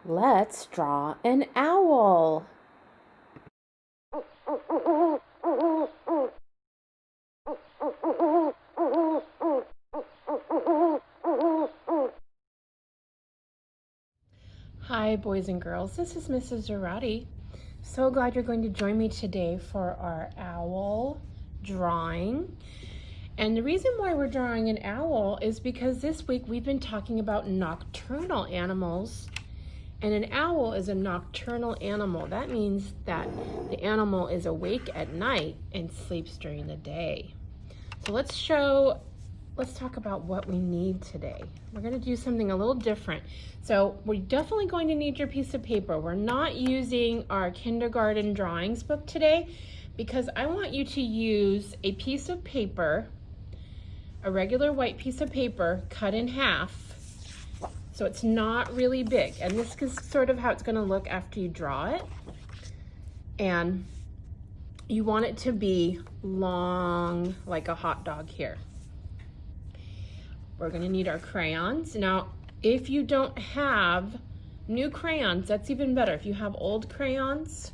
Let's draw an owl. Hi, boys and girls. This is Mrs. Zarate. So glad you're going to join me today for our owl drawing. And the reason why we're drawing an owl is because this week we've been talking about nocturnal animals. And an owl is a nocturnal animal. That means that the animal is awake at night and sleeps during the day. So let's talk about what we need today. We're going to do something a little different. So we're definitely going to need your piece of paper. We're not using our kindergarten drawings book today because I want you to use a piece of paper, a regular white piece of paper cut in half, so it's not really big. And this is sort of how it's going to look after you draw it. And you want it to be long, like a hot dog here. We're going to need our crayons. Now, if you don't have new crayons, that's even better. If you have old crayons,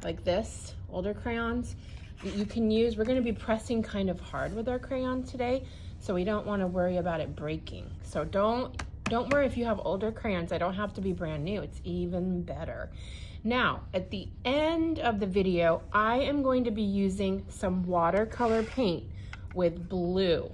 like this, older crayons, you can use, we're going to be pressing kind of hard with our crayon today, so we don't want to worry about it breaking. So don't worry if you have older crayons. They don't have to be brand new. It's even better. Now, at the end of the video, I am going to be using some watercolor paint with blue.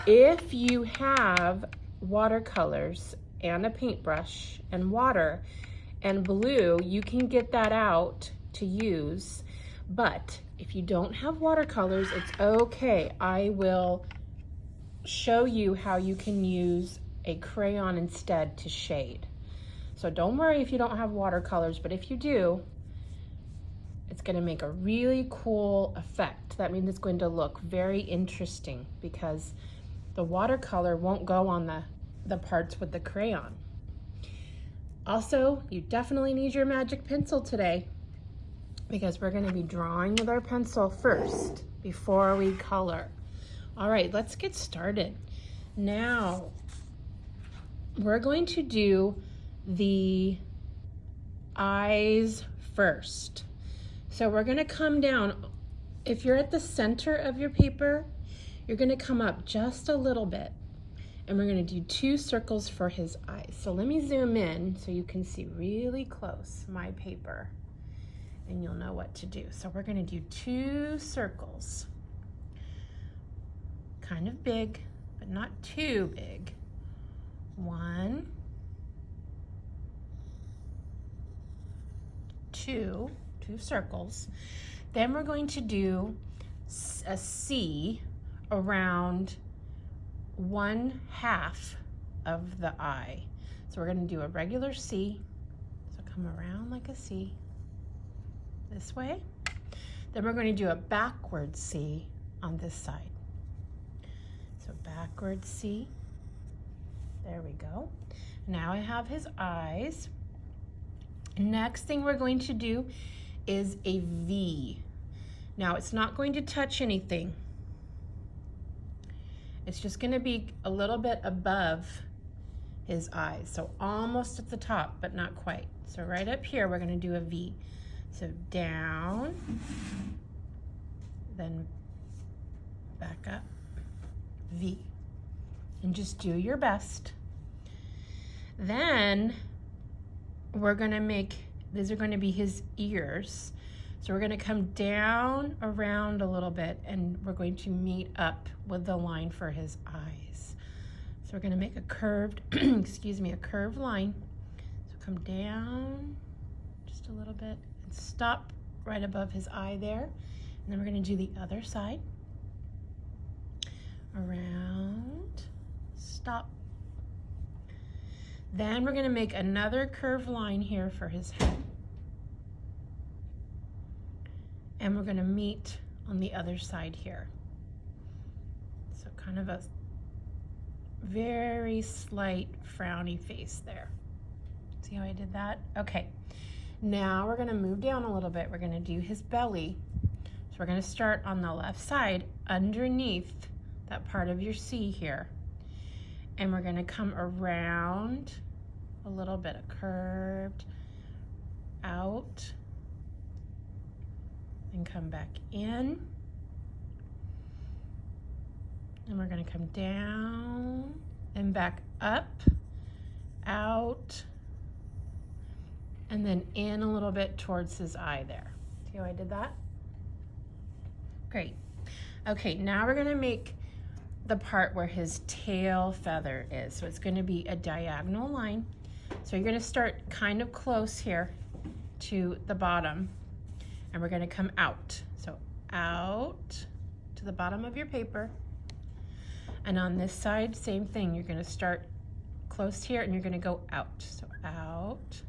If you have watercolors and a paintbrush and water and blue, you can get that out to use. But if you don't have watercolors, it's okay. I will show you how you can use a crayon instead to shade. So don't worry if you don't have watercolors, but if you do, it's going to make a really cool effect. That means it's going to look very interesting because the watercolor won't go on the parts with the crayon. Also, you definitely need your magic pencil today because we're going to be drawing with our pencil first before we color. All right, let's get started. Now, we're going to do the eyes first. So we're going to come down. If you're at the center of your paper, you're going to come up just a little bit, and we're going to do 2 circles for his eyes. So let me zoom in so you can see really close my paper, and you'll know what to do. So we're going to do 2 circles, kind of big, but not too big. 1, 2 circles. Then we're going to do a C around 1/2 of the eye. So we're going to do a regular C. So come around like a C this way. Then we're going to do a backward C on this side. So backward C. There we go. Now I have his eyes. Next thing we're going to do is a V. Now it's not going to touch anything. It's just going to be a little bit above his eyes. So almost at the top, but not quite. So right up here, we're going to do a V. So down, then back up, V. And just do your best. Then we're going to make, these are going to be his ears. So we're going to come down around a little bit, and we're going to meet up with the line for his eyes. So we're going to make a curved, a curved line. So come down just a little bit and stop right above his eye there. And then we're going to do the other side. Around, stop. Then we're going to make another curved line here for his head. And we're going to meet on the other side here. So kind of a very slight frowny face there. See how I did that? Okay. Now we're going to move down a little bit. We're going to do his belly. So we're going to start on the left side underneath that part of your C here. And we're going to come around a little bit of curved out and come back in. And we're going to come down and back up, out, and then in a little bit towards his eye there. See how I did that? Great. Okay, now we're going to make the part where his tail feather is. So it's going to be a diagonal line. So you're going to start kind of close here to the bottom, and we're going to come out. So out to the bottom of your paper. And on this side, same thing. You're going to start close here and you're going to go out. So out,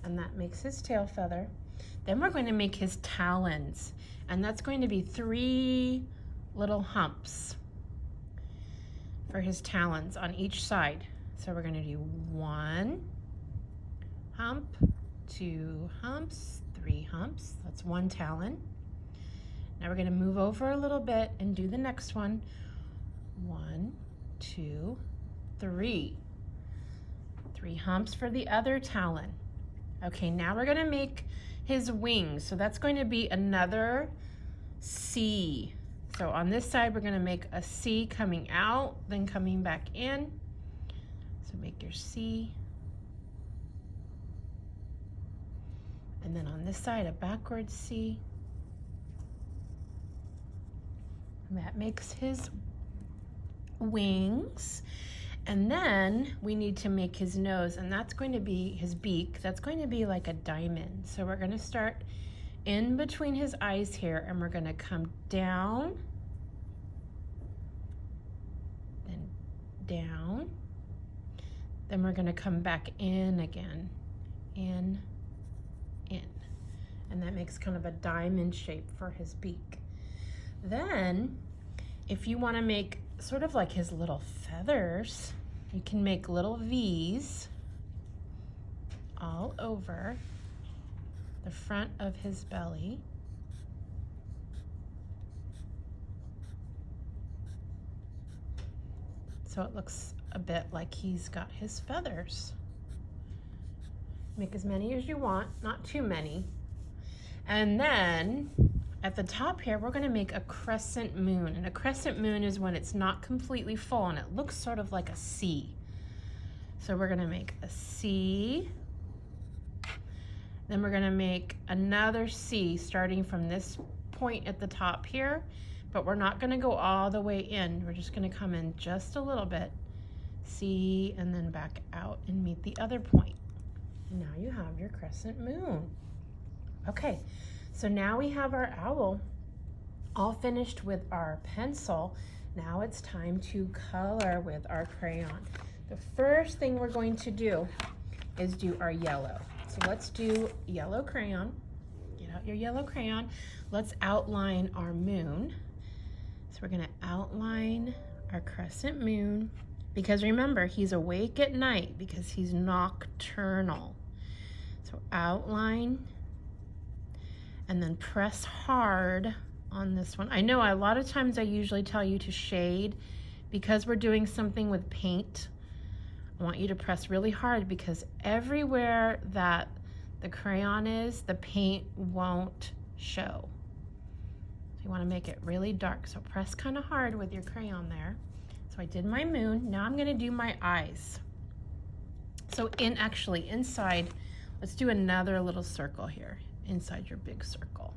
and that makes his tail feather. Then we're going to make his talons, and that's going to be 3 little humps for his talons on each side. So we're going to do 1 hump, 2 humps, 3 humps. That's 1 talon. Now we're going to move over a little bit and do the next one. 1, 2, 3. 3 humps for the other talon. Okay, now we're going to make his wings. So that's going to be another C. So on this side, we're going to make a C coming out, then coming back in. So make your C. And then on this side, a backwards C. And that makes his wings. And then we need to make his nose, and that's going to be his beak. That's going to be like a diamond. So we're going to start in between his eyes here, and we're going to come down, then down, then we're going to come back in again, in, and that makes kind of a diamond shape for his beak. Then if you want to make sort of like his little feathers, you can make little V's all over the front of his belly. So it looks a bit like he's got his feathers. Make as many as you want, not too many. And then at the top here, we're going to make a crescent moon. And a crescent moon is when it's not completely full and it looks sort of like a C. So we're going to make a C. Then we're going to make another C starting from this point at the top here, but we're not going to go all the way in. We're just going to come in just a little bit, C, and then back out and meet the other point. And now you have your crescent moon. Okay, so now we have our owl all finished with our pencil. Now it's time to color with our crayon. The first thing we're going to do is do our yellow. So let's do yellow crayon. Get out your yellow crayon. Let's outline our moon. So we're going to outline our crescent moon, because remember, he's awake at night because he's nocturnal. So outline, and then press hard on this one. I know a lot of times I usually tell you to shade. Because we're doing something with paint, I want you to press really hard, because everywhere that the crayon is, the paint won't show. So you want to make it really dark. So press kind of hard with your crayon there. So I did my moon. Now I'm going to do my eyes. So actually inside, let's do another little circle here inside your big circle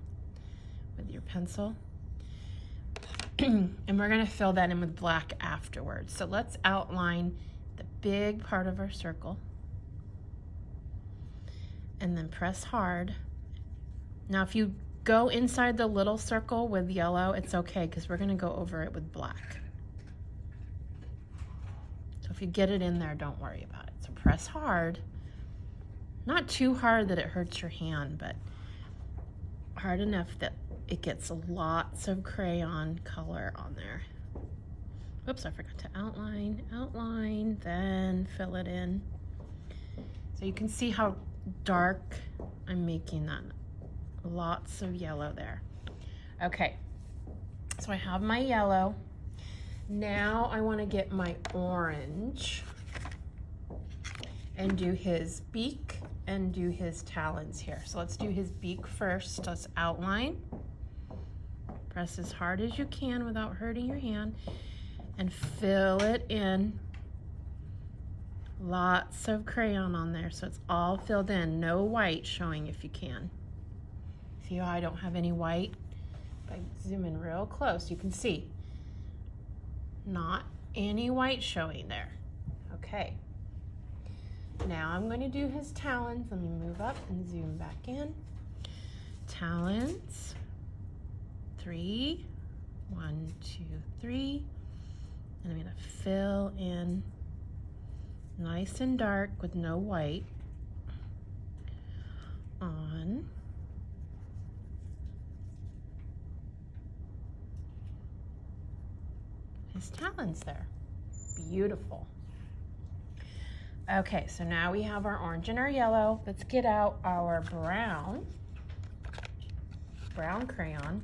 with your pencil. And we're going to fill that in with black afterwards. So let's outline the big part of our circle and then press hard. Now if you go inside the little circle with yellow, it's okay, because we're going to go over it with black. So if you get it in there, don't worry about it. So press hard. Not too hard that it hurts your hand, but hard enough that it gets lots of crayon color on there. Oops, I forgot to outline, then fill it in. So you can see how dark I'm making that. Lots of yellow there. Okay, so I have my yellow. Now I want to get my orange. and do his beak and do his talons here. So let's do his beak first. Let's outline. Press as hard as you can without hurting your hand and fill it in. Lots of crayon on there, so it's all filled in. No white showing if you can. See how I don't have any white? If I zoom in real close, you can see not any white showing there. Okay. Now I'm going to do his talons. Let me move up and zoom back in. Talons. 3. 1, 2, 3. And I'm going to fill in nice and dark with no white on his talons there. Beautiful. Okay, so now we have our orange and our yellow. Let's get out our brown crayon,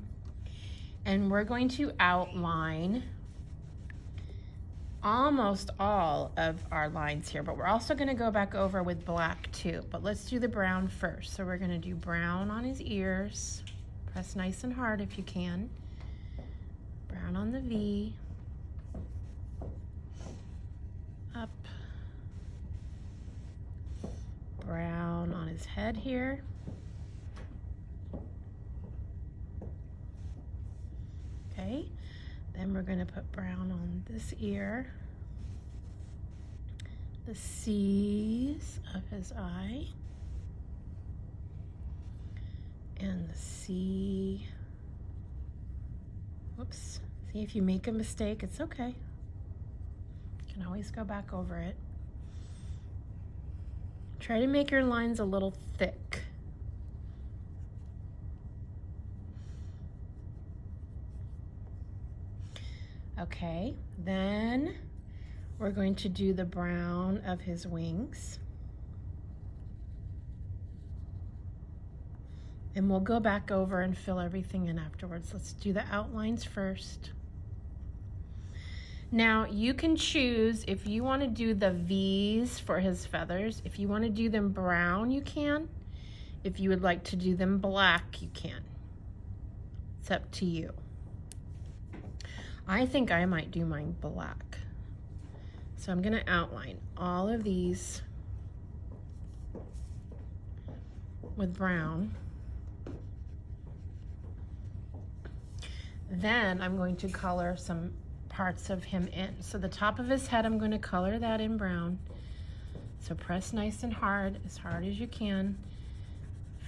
and we're going to outline almost all of our lines here, but we're also going to go back over with black too. But let's do the brown first. So we're going to do brown on his ears. Press nice and hard if you can. Brown on the V. Up. Brown on his head here. Okay, then we're going to put brown on this ear, the C's of his eye, and the C. Whoops. See, if you make a mistake, it's okay. You can always go back over it. Try to make your lines a little thick. Okay, then we're going to do the brown of his wings. And we'll go back over and fill everything in afterwards. Let's do the outlines first. Now, you can choose if you want to do the V's for his feathers. If you want to do them brown, you can. If you would like to do them black, you can. It's up to you. I think I might do mine black. So I'm going to outline all of these with brown. Then I'm going to color some parts of him in. So the top of his head, I'm going to color that in brown. So press nice and hard as you can.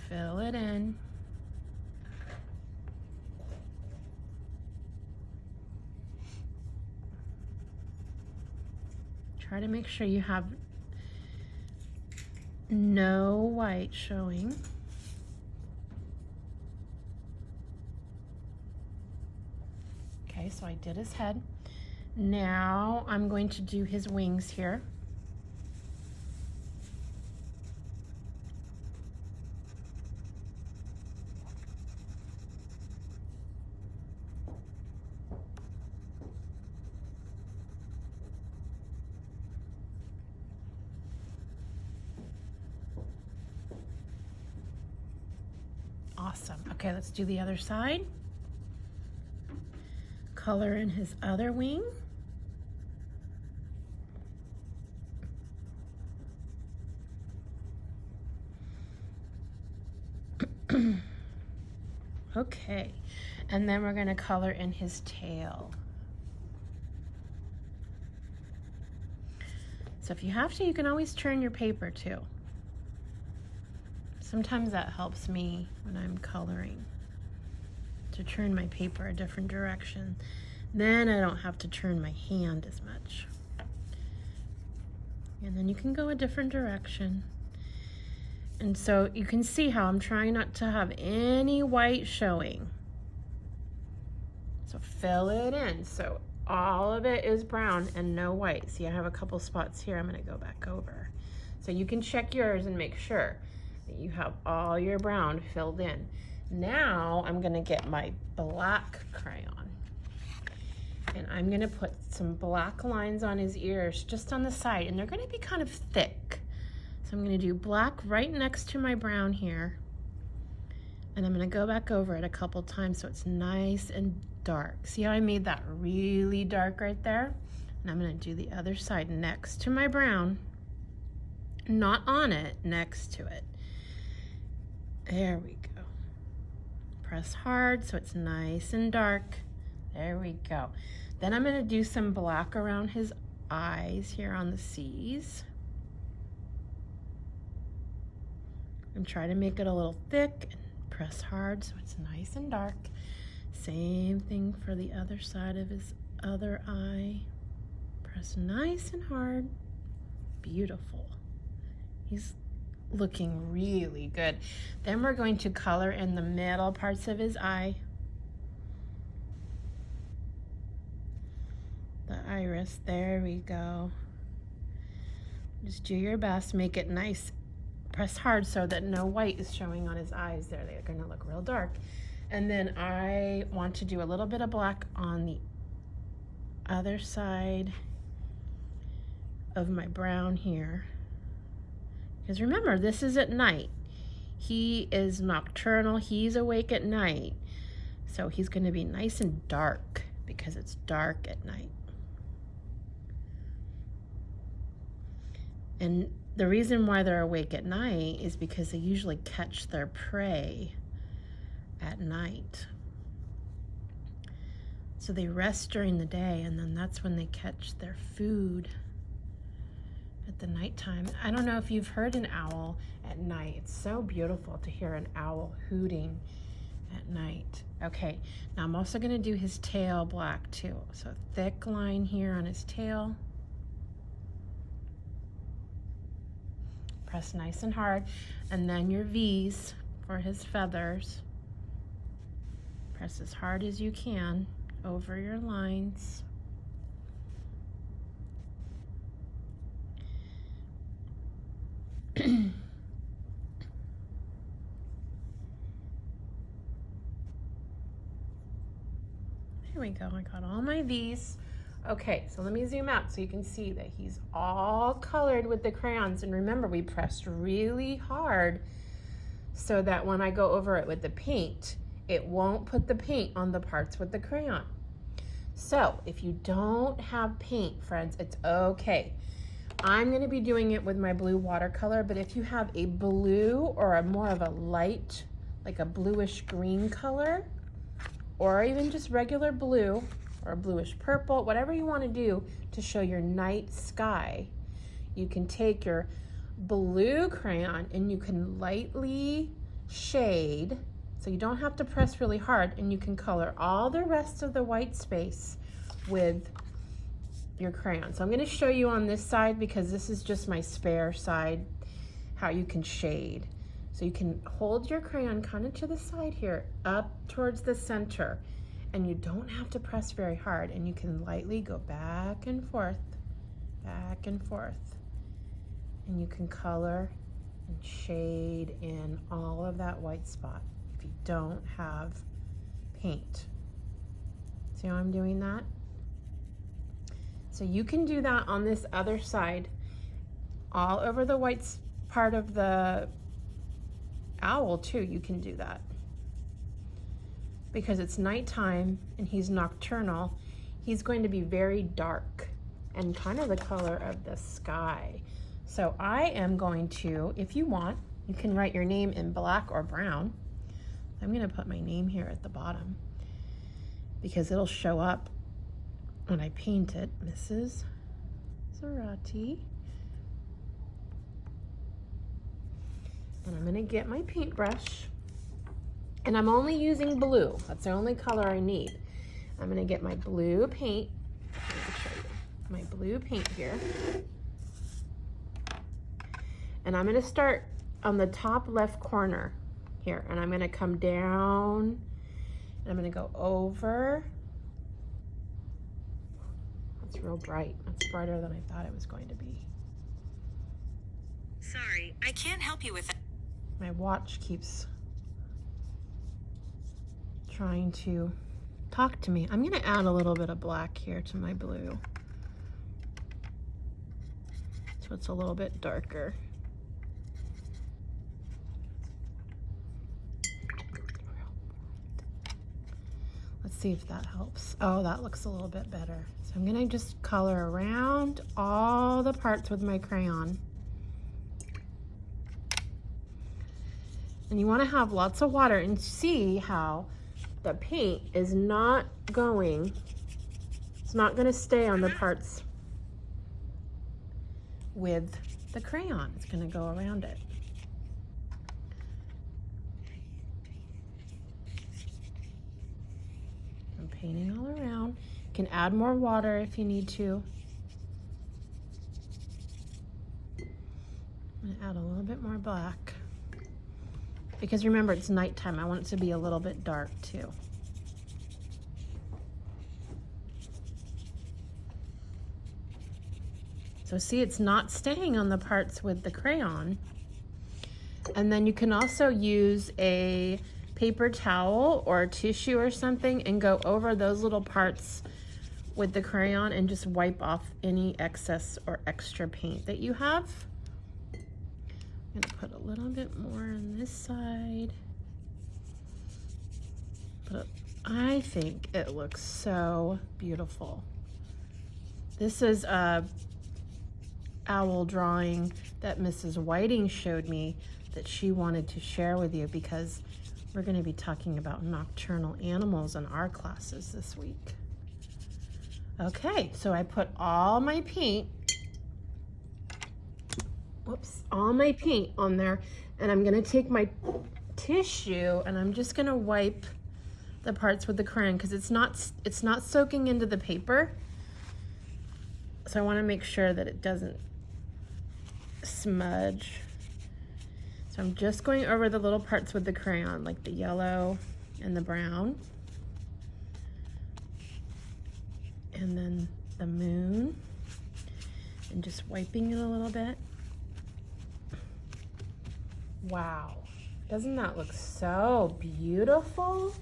Fill it in. Try to make sure you have no white showing. Okay, so I did his head. Now I'm going to do his wings here. Awesome. Okay, let's do the other side. Color in his other wing. Okay, and then we're going to color in his tail. So if you have to, you can always turn your paper too. Sometimes that helps me when I'm coloring, to turn my paper a different direction. Then I don't have to turn my hand as much. And then you can go a different direction. And so you can see how I'm trying not to have any white showing. So fill it in. So all of it is brown and no white. See, I have a couple spots here I'm going to go back over. So you can check yours and make sure that you have all your brown filled in. Now I'm going to get my black crayon. And I'm going to put some black lines on his ears just on the side. And they're going to be kind of thick. So I'm going to do black right next to my brown here. And I'm going to go back over it a couple times so it's nice and dark. See how I made that really dark right there? And I'm going to do the other side next to my brown. Not on it, next to it. There we go. Press hard so it's nice and dark. There we go. Then I'm going to do some black around his eyes here on the C's. And try to make it a little thick and press hard so it's nice and dark. Same thing for the other side of his other eye. Press nice and hard. Beautiful. He's looking really good. Then we're going to color in the middle parts of his eye. The iris, there we go. Just do your best, make it nice. Press hard so that no white is showing on his eyes there. They're gonna look real dark. And then I want to do a little bit of black on the other side of my brown here. Because remember, this is at night. He is nocturnal, he's awake at night. So he's gonna be nice and dark because it's dark at night. And the reason why they're awake at night is because they usually catch their prey at night. So they rest during the day, and then that's when they catch their food at the nighttime. I don't know if you've heard an owl at night. It's so beautiful to hear an owl hooting at night. Okay, now I'm also gonna do his tail black too. So thick line here on his tail. Press nice and hard, and then your V's for his feathers. Press as hard as you can over your lines. There we go, I got all my V's. Okay, so let me zoom out so you can see that he's all colored with the crayons. And remember, we pressed really hard so that when I go over it with the paint, it won't put the paint on the parts with the crayon. So if you don't have paint, friends, it's okay. I'm gonna be doing it with my blue watercolor, but if you have a blue or a more of a light, like a bluish green color, or even just regular blue, or a bluish purple, whatever you want to do to show your night sky, you can take your blue crayon and you can lightly shade, so you don't have to press really hard, and you can color all the rest of the white space with your crayon. So I'm going to show you on this side, because this is just my spare side, how you can shade. So you can hold your crayon kind of to the side here, up towards the center, and you don't have to press very hard, and you can lightly go back and forth, and you can color and shade in all of that white spot if you don't have paint. See how I'm doing that? So you can do that on this other side, all over the white part of the owl too. You can do that. Because it's nighttime and he's nocturnal, he's going to be very dark and kind of the color of the sky. So I am going to, if you want, you can write your name in black or brown. I'm going to put my name here at the bottom because it'll show up when I paint it. Mrs. Zarate. And I'm going to get my paintbrush. And I'm only using blue. That's the only color I need. I'm gonna get my blue paint. Let me show you. My blue paint here. And I'm gonna start on the top left corner here. And I'm gonna come down. And I'm gonna go over. That's real bright. That's brighter than I thought it was going to be. Sorry, I can't help you with that. My watch keeps trying to talk to me. I'm going to add a little bit of black here to my blue, so it's a little bit darker. Let's see if that helps. Oh, that looks a little bit better. So I'm gonna just color around all the parts with my crayon. And you wanna have lots of water and see how the paint is not going, it's not gonna stay on the parts with the crayon. It's gonna go around it. I'm painting all around. You can add more water if you need to. I'm gonna add a little bit more black. Because remember, it's nighttime. I want it to be a little bit dark too. So see, it's not staying on the parts with the crayon. And then you can also use a paper towel or a tissue or something and go over those little parts with the crayon and just wipe off any excess or extra paint that you have. I'm gonna put a little bit more on this side. But I think it looks so beautiful. This is a owl drawing that Mrs. Whiting showed me that she wanted to share with you because we're going to be talking about nocturnal animals in our classes this week. Okay, so I put all my paint, all my paint on there, and I'm going to take my tissue and I'm just going to wipe the parts with the crayon because it's not soaking into the paper. So I want to make sure that it doesn't smudge. So I'm just going over the little parts with the crayon, like the yellow and the brown. And then the moon. And just wiping it a little bit. Wow. Doesn't that look so beautiful?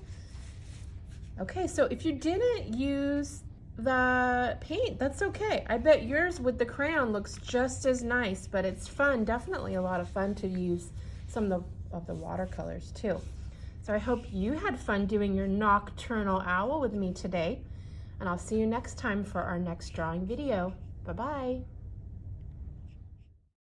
Okay, so if you didn't use the paint, that's okay. I bet yours with the crayon looks just as nice, but it's fun, definitely a lot of fun to use some of the watercolors too. So I hope you had fun doing your nocturnal owl with me today, and I'll see you next time for our next drawing video. Bye-bye.